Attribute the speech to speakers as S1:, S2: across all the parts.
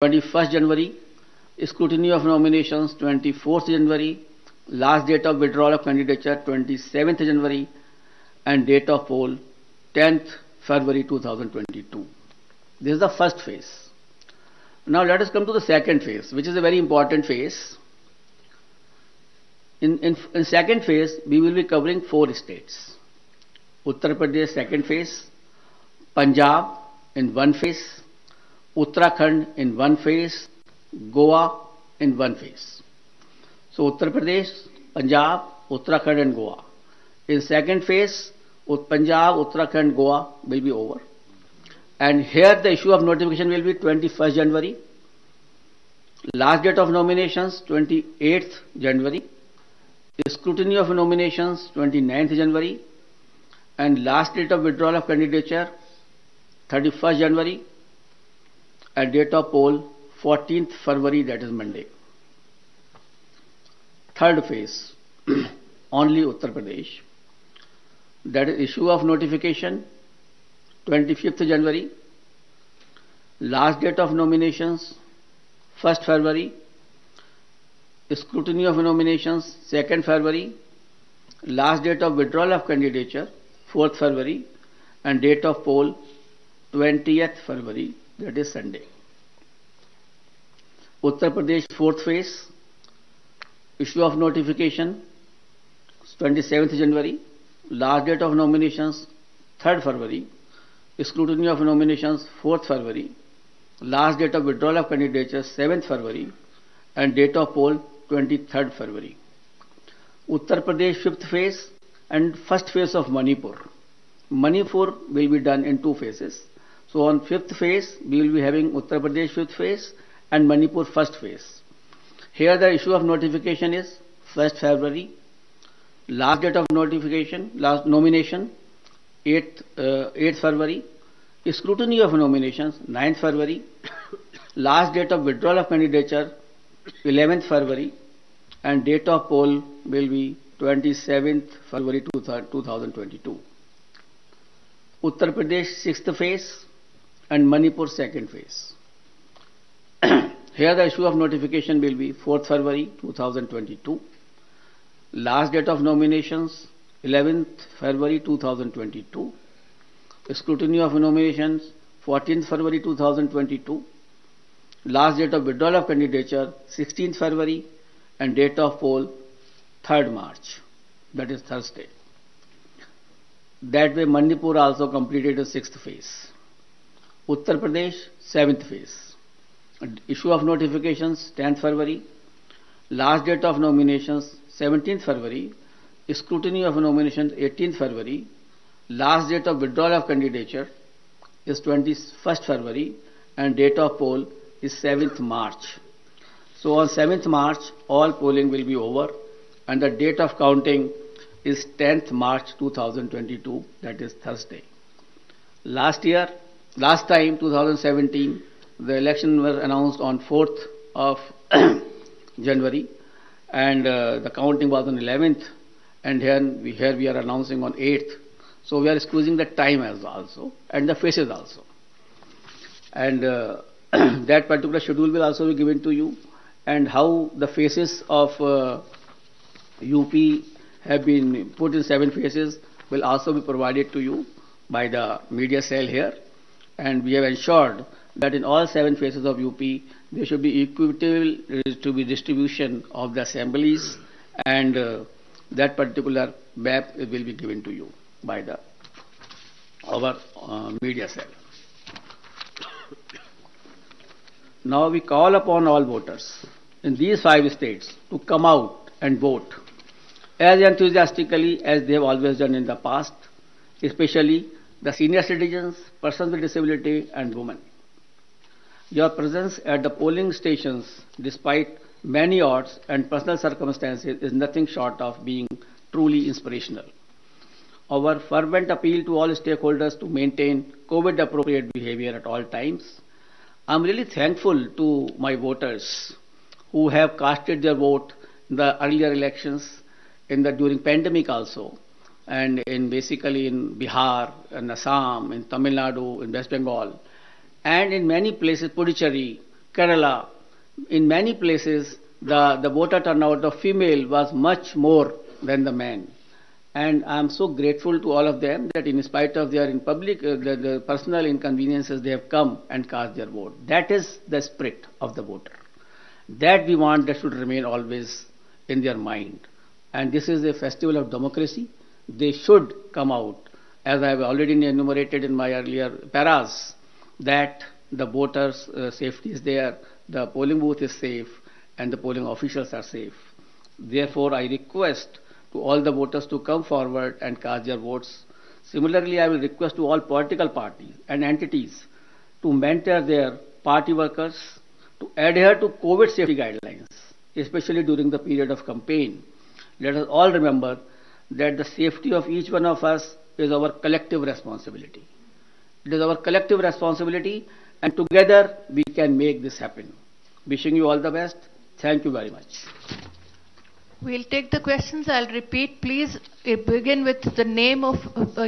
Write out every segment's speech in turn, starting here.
S1: 21st January, scrutiny of nominations 24th January, last date of withdrawal of candidature 27th January, and date of poll 10th February 2022. This is the first phase. Now let us come to the second phase, which is a very important phase. In second phase, we will be covering 4 states. Uttar Pradesh second phase, Punjab in one phase, Uttarakhand in one phase, Goa in one phase. So Uttar Pradesh, Punjab, Uttarakhand and Goa. In second phase, Punjab, Uttarakhand, Goa will be over. And here the issue of notification will be 21st January. Last date of nominations 28th January. Scrutiny of nominations 29th January. And last date of withdrawal of candidature 31st January. And date of poll 14th February, that is Monday. Third phase, only Uttar Pradesh. That is issue of notification 25th January. Last date of nominations 1st February. Scrutiny of nominations 2nd February. Last date of withdrawal of candidature 4th February. And date of poll 20th February, that is Sunday. Uttar Pradesh fourth phase, issue of notification 27th January, last date of nominations 3rd February, scrutiny of nominations 4th February, last date of withdrawal of candidature 7th February, and date of poll 23rd February. Uttar Pradesh fifth phase and first phase of Manipur. Manipur will be done in 2 phases. So on 5th phase, we will be having Uttar Pradesh 5th phase and Manipur 1st phase. Here the issue of notification is 1st February. Last date of notification, last nomination 8th February. Scrutiny of nominations 9th February. Last date of withdrawal of candidature 11th February. And date of poll will be 27th February 2022. Uttar Pradesh 6th phase and Manipur 2nd phase. Here the issue of notification will be 4th February 2022. Last date of nominations 11th February 2022. Scrutiny of nominations 14th February 2022. Last date of withdrawal of candidature 16th February and date of poll 3rd March, that is Thursday. That way Manipur also completed the 6th phase. Uttar Pradesh 7th phase. Issue of notifications 10th February. Last date of nominations 17th February. Scrutiny of nominations 18th February. Last date of withdrawal of candidature is 21st February and date of poll is 7th March. So on 7th March all polling will be over and the date of counting is 10th March 2022, that is Thursday. Last time 2017, the election was announced on 4th of January and the counting was on 11th, and here we are announcing on 8th. So we are squeezing the time as also and the faces also. And that particular schedule will also be given to you, and how the faces of UP have been put in 7 phases will also be provided to you by the media cell here. And we have ensured that in all 7 phases of UP, there should be equitable distribution of the assemblies, and that particular map will be given to you by our media cell. Now we call upon all voters in these 5 states to come out and vote as enthusiastically as they have always done in the past, especially the senior citizens, persons with disability and women. Your presence at the polling stations, despite many odds and personal circumstances, is nothing short of being truly inspirational. Our fervent appeal to all stakeholders to maintain COVID-appropriate behavior at all times. I am really thankful to my voters who have casted their vote in the earlier elections, during pandemic also, and basically in Bihar, in Assam, in Tamil Nadu, in West Bengal, and in many places, Puducherry, Kerala, in many places, the voter turnout of female was much more than the men. And I am so grateful to all of them that in spite of their in public, the personal inconveniences, they have come and cast their vote. That is the spirit of the voter. That we want that should remain always in their mind. And this is a festival of democracy. They should come out, as I have already enumerated in my earlier paras, that the voters' safety is there, the polling booth is safe, and the polling officials are safe. Therefore, I request to all the voters to come forward and cast their votes. Similarly, I will request to all political parties and entities to mentor their party workers to adhere to COVID safety guidelines, especially during the period of campaign. Let us all remember that the safety of each one of us is our collective responsibility. It is our collective responsibility, and together we can make this happen. Wishing you all the best. Thank you very much.
S2: We'll take the questions. I'll repeat. Please begin with the name of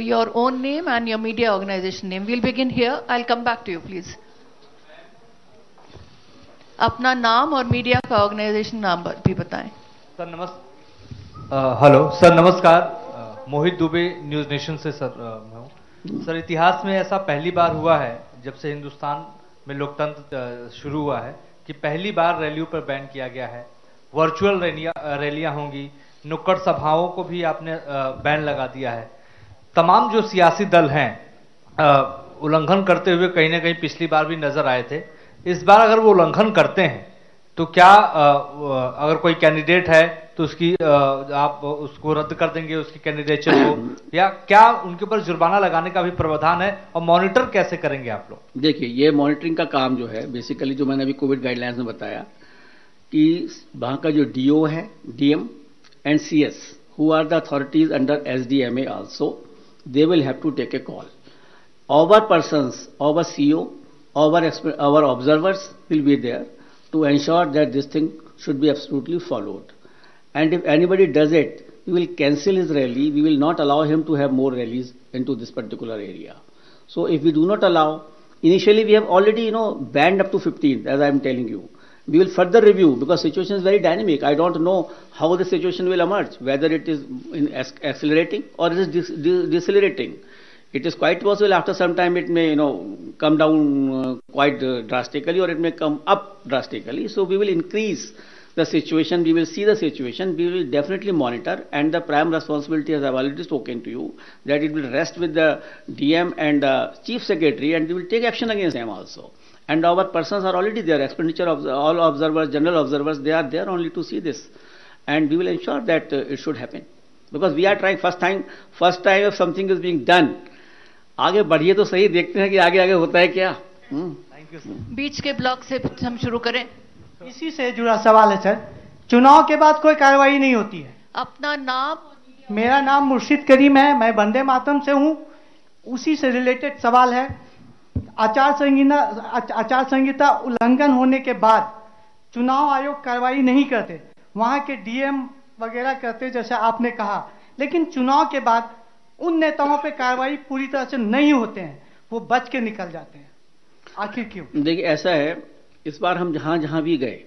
S2: your own name and your media organization name. We'll begin here. I'll come back to you, please. अपना नाम और media का organisation नाम भी बताएं।
S3: Sir hello sir, नमस्कार। मोहित Dubey, news nation से sir मैं हूँ। सर, इतिहास में ऐसा पहली बार हुआ है जब से हिंदुस्तान में लोकतंत्र शुरू हुआ है कि पहली बार रैलियों पर बैन किया गया है। वर्चुअल रैलियां होंगी, नुक्कड़ सभाओं को भी आपने बैन लगा दिया है। तमाम जो सियासी दल हैं उल्लंघन करते हुए कहीं ना कहीं पिछली बार भी नजर आए थे। इस बार अगर वो उल्लंघन करते हैं तो क्या अगर कोई कैंडिडेट है तो उसकी आप उसको रद्द कर देंगे, उसकी कैंडिडेचर को, या क्या उनके ऊपर जुर्माना लगाने का भी प्रावधान है, और मॉनिटर कैसे करेंगे आप लोग?
S1: देखिए, ये मॉनिटरिंग का काम जो है बेसिकली, जो मैंने अभी कोविड गाइडलाइंस में बताया कि वहां का जो डीओ है, DM and CS, who are the authorities under SDMA also, they will have to take a call. Our persons, our CEO, our observers will be there to ensure that this thing should be absolutely followed. And if anybody does it, we will cancel his rally. We will not allow him to have more rallies into this particular area. So if we do not allow, initially we have already, banned up to 15th, as I am telling you. We will further review because situation is very dynamic. I don't know how the situation will emerge, whether it is accelerating or it is decelerating. It is quite possible after some time it may, come down quite drastically, or it may come up drastically. So we will increase the situation. We will see the situation. We will definitely monitor, and the prime responsibility, as I have already spoken to you, that it will rest with the DM and the Chief Secretary, and we will take action against them also. And our persons are already there. Expenditure of all observers, general observers, they are there only to see this, and we will ensure that it should happen, because we are trying first time if something is being done. आगे बढ़िए तो सही, देखते हैं कि आगे आगे होता है क्या।
S3: Thank you sir.
S2: बीच के ब्लॉक से हम शुरू करें।
S4: इसी से जुड़ा सवाल है सर, चुनाव के बाद कोई कार्रवाई नहीं होती है।
S2: अपना नाम?
S4: मेरा नाम मुर्शिद करीम है, मैं वंदे मातरम से हूँ। उसी से रिलेटेड सवाल है, आचार संहिता उल्लंघन होने के बाद चुनाव आयोग कार्रवाई नहीं करते, वहां के डीएम वगैरह करते जैसे आपने कहा, लेकिन चुनाव के बाद उन नेताओं पे कार्रवाई पूरी तरह से नहीं होते हैं, वो बच के निकल जाते हैं, आखिर क्यों?
S1: देखिए, ऐसा है, इस बार हम जहां जहां भी गए,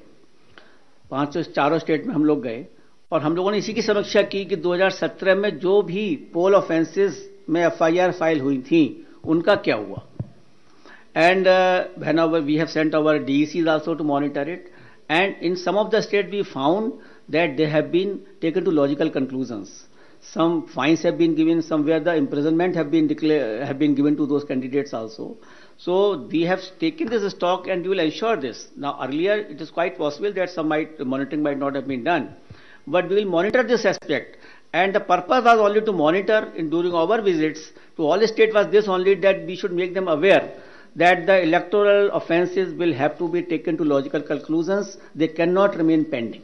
S1: चारों स्टेट में हम लोग गए, और हम लोगों ने इसी की समीक्षा की कि 2017 में जो भी पोल ऑफेंसेस में एफआईआर फाइल हुई थी उनका क्या हुआ. And whenever we have sent our DECs also to monitor it, and in some of the states we found that they have been taken to logical conclusions. Some fines have been given, somewhere the imprisonment have been given to those candidates also. So we have taken this stock, and we will ensure this. Now earlier it is quite possible that some monitoring might not have been done, but we will monitor this aspect. And the purpose was only to monitor during our visits to all the states was this only, that we should make them aware that the electoral offences will have to be taken to logical conclusions. They cannot remain pending.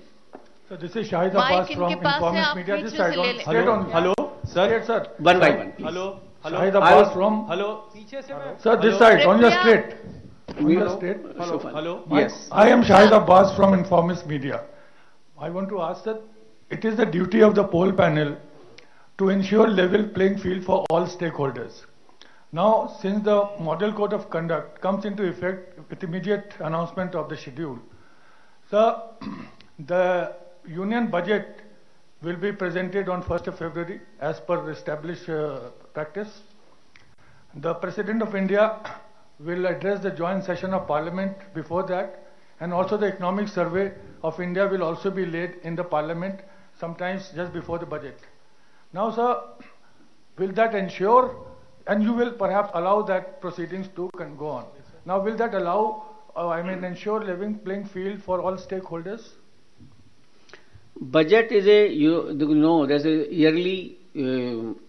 S5: So this is Shahid Abbas from Informist Media. This side on straight on.
S3: Hello, sir.
S5: Sir.
S1: One by one.
S3: Hello.
S5: Shahid Abbas from.
S3: Hello. पीछे से मैं.
S5: Sir, this side on your straight. On your straight.
S3: Hello.
S1: Yes.
S5: I am Shahid Abbas from Informist Media. I want to ask that it is the duty of the poll panel to ensure level playing field for all stakeholders. Now, since the Model Code of Conduct comes into effect with immediate announcement of the schedule, so the Union budget will be presented on 1st of February as per established practice. The President of India will address the joint session of Parliament before that, and also the economic survey of India will also be laid in the Parliament sometimes just before the budget. Now, sir, will that ensure, and you will perhaps allow that proceedings to can go on. Now, will that allow, ensure level playing field for all stakeholders?
S1: Budget is there's a yearly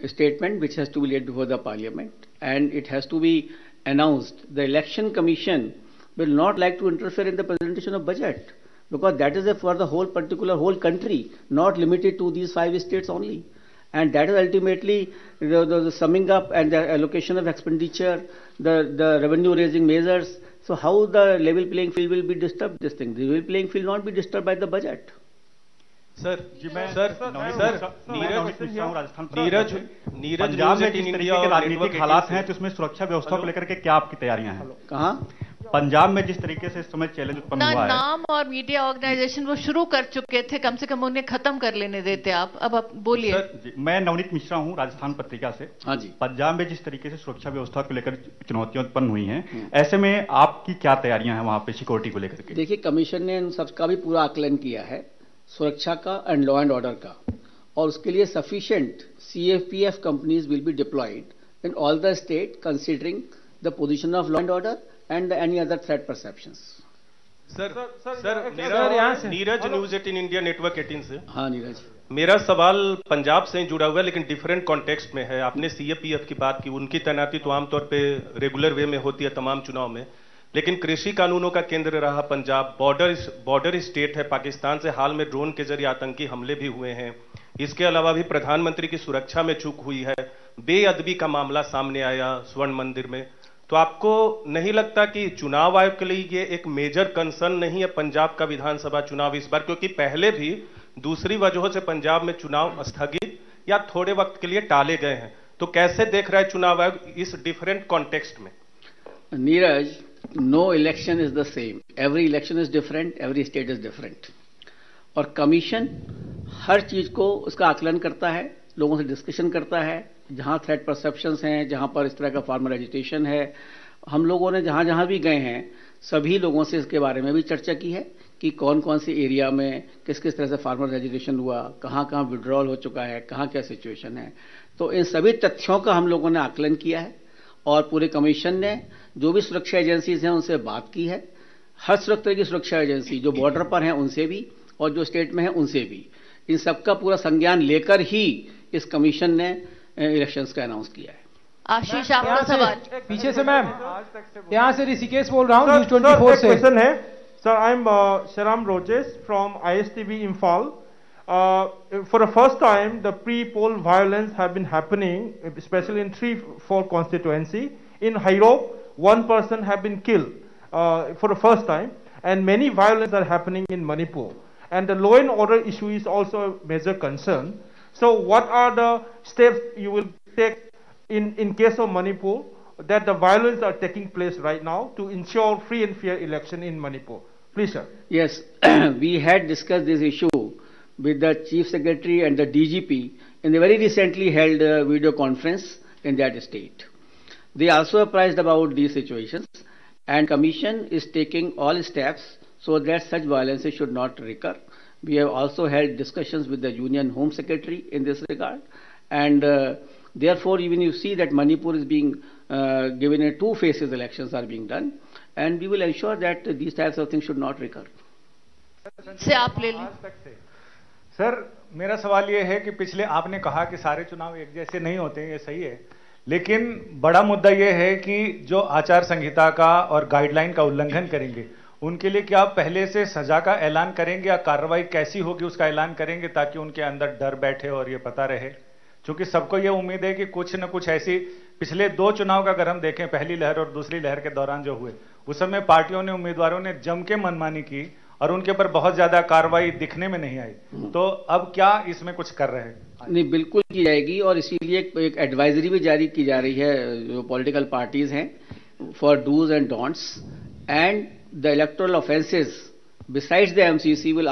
S1: statement which has to be laid before the Parliament, and it has to be announced. The Election Commission will not like to interfere in the presentation of budget, because that is for the whole country, not limited to these 5 states only. And that is ultimately the summing up and the allocation of expenditure, the revenue raising measures. So how the level playing field will be disturbed? The level playing field will not be disturbed by the budget.
S6: Sir Neeraj Punjab में जिस तरीके के राजनीतिक हालात हैं तो उसमें सुरक्षा व्यवस्था को लेकर के क्या आपकी तैयारियां हैं?
S1: कहाँ?
S6: पंजाब में जिस तरीके से इस समय चैलेंज उत्पन्न हुआ है,
S2: नाम और मीडिया ऑर्गेनाइजेशन वो शुरू कर चुके थे, कम से कम उन्हें खत्म कर लेने देते आप। अब आप बोलिए।
S6: सर, मैं नवनीत मिश्रा हूं, राजस्थान पत्रिका से।
S1: हाँ जी।
S6: पंजाब में जिस तरीके से सुरक्षा व्यवस्था को लेकर चुनौतियां उत्पन्न हुई हैं, ऐसे में आपकी क्या तैयारियां हैं वहां पे सिक्योरिटी को लेकर के?
S1: देखिए, कमीशन ने इन सबका भी पूरा आकलन किया है, सुरक्षा का एंड लॉ एंड ऑर्डर का, और उसके लिए sufficient CFPF companies will be diploid in all the state considering the position of law and order and any other threat perceptions.
S7: Sir मेरा नीरज न्यूज 18 इंडिया नेटवर्क 18 से।
S1: हाँ नीरज,
S7: मेरा सवाल पंजाब से जुड़ा हुआ है लेकिन डिफरेंट कॉन्टेक्स्ट में है। आपने CFPF की बात की, उनकी तैनाती तो आमतौर पे रेगुलर वे में होती है तमाम चुनाव में, लेकिन कृषि कानूनों का केंद्र रहा पंजाब, बॉर्डर स्टेट है पाकिस्तान से। हाल में ड्रोन के जरिए आतंकी हमले भी हुए हैं। इसके अलावा भी प्रधानमंत्री की सुरक्षा में चूक हुई है, बेअदबी का मामला सामने आया स्वर्ण मंदिर में। तो आपको नहीं लगता कि चुनाव आयोग के लिए ये एक मेजर कंसर्न नहीं है पंजाब का विधानसभा चुनाव इस बार? क्योंकि पहले भी दूसरी वजहों से पंजाब में चुनाव स्थगित या थोड़े वक्त के लिए टाले गए हैं। तो कैसे देख रहा है चुनाव आयोग इस डिफरेंट कॉन्टेक्स्ट में?
S1: Neeraj, no election is the same. Every election is different, every state is different. और कमीशन हर चीज को उसका आकलन करता है, लोगों से डिस्कशन करता है, जहां थ्रेट परसेप्शंस हैं, जहां पर इस तरह का फार्मर एजिटेशन है। हम लोगों ने जहां जहां भी गए हैं सभी लोगों से इसके बारे में भी चर्चा की है कि कौन कौन सी एरिया में किस किस तरह से फार्मर एजिटेशन हुआ, कहां कहां विड्रॉल हो चुका है, कहां क्या सिचुएशन है। तो इन सभी तथ्यों का हम लोगों ने आकलन किया है और पूरे कमीशन ने जो भी सुरक्षा एजेंसीज हैं उनसे बात की है। हर तरह की सुरक्षा एजेंसी जो बॉर्डर पर हैं उनसे भी और जो स्टेट में हैं उनसे भी, इन सबका पूरा संज्ञान लेकर ही इस कमीशन ने इलेक्शंस का अनाउंस किया है।
S2: आशीष, आपका सवाल।
S8: पीछे से मैम, यहाँ से ऋषिकेश बोल रहा हूँ, न्यूज़ 24 से।
S9: क्वेश्चन है sir, I am Sharam Rojes from ISTV Imphal. For the first time, the pre-poll violence have been happening, especially in 3-4 constituency. In Hairok, one person have been killed for the first time, and many violence are happening in Manipur. And the law and order issue is also a major concern. So what are the steps you will take in case of Manipur that the violence are taking place right now to ensure free and fair election in Manipur? Please, sir.
S1: Yes, we had discussed this issue with the Chief Secretary and the DGP in the very recently held video conference in that state. They also apprised about these situations, and Commission is taking all steps so that such violences should not recur. We have also held discussions with the Union Home Secretary in this regard, and therefore even you see that Manipur is being given a 2 phases elections are being done, and we will ensure that these types of things should not recur.
S2: से आप ले लें।
S10: Sir, मेरा सवाल ये है कि पिछले आपने कहा कि सारे चुनाव एक जैसे नहीं होते, ये सही है, लेकिन बड़ा मुद्दा ये है कि जो आचार संहिता का और गाइडलाइन का उल्लंघन करेंगे उनके लिए क्या आप पहले से सजा का ऐलान करेंगे या कार्रवाई कैसी होगी उसका ऐलान करेंगे ताकि उनके अंदर डर बैठे और ये पता रहे? क्योंकि सबको ये उम्मीद है कि कुछ न कुछ ऐसी, पिछले 2 चुनाव का अगर हम देखें, पहली लहर और दूसरी लहर के दौरान जो हुए, उस समय पार्टियों ने, उम्मीदवारों ने जम के मनमानी की और उनके ऊपर बहुत ज्यादा कार्रवाई दिखने में नहीं आई। तो अब क्या इसमें कुछ कर रहे हैं?
S1: नहीं, बिल्कुल की जाएगी और इसीलिए एक एडवाइजरी भी जारी की जा रही है जो पॉलिटिकल पार्टीज हैं for dos and don'ts, and the electoral offences besides the MCC will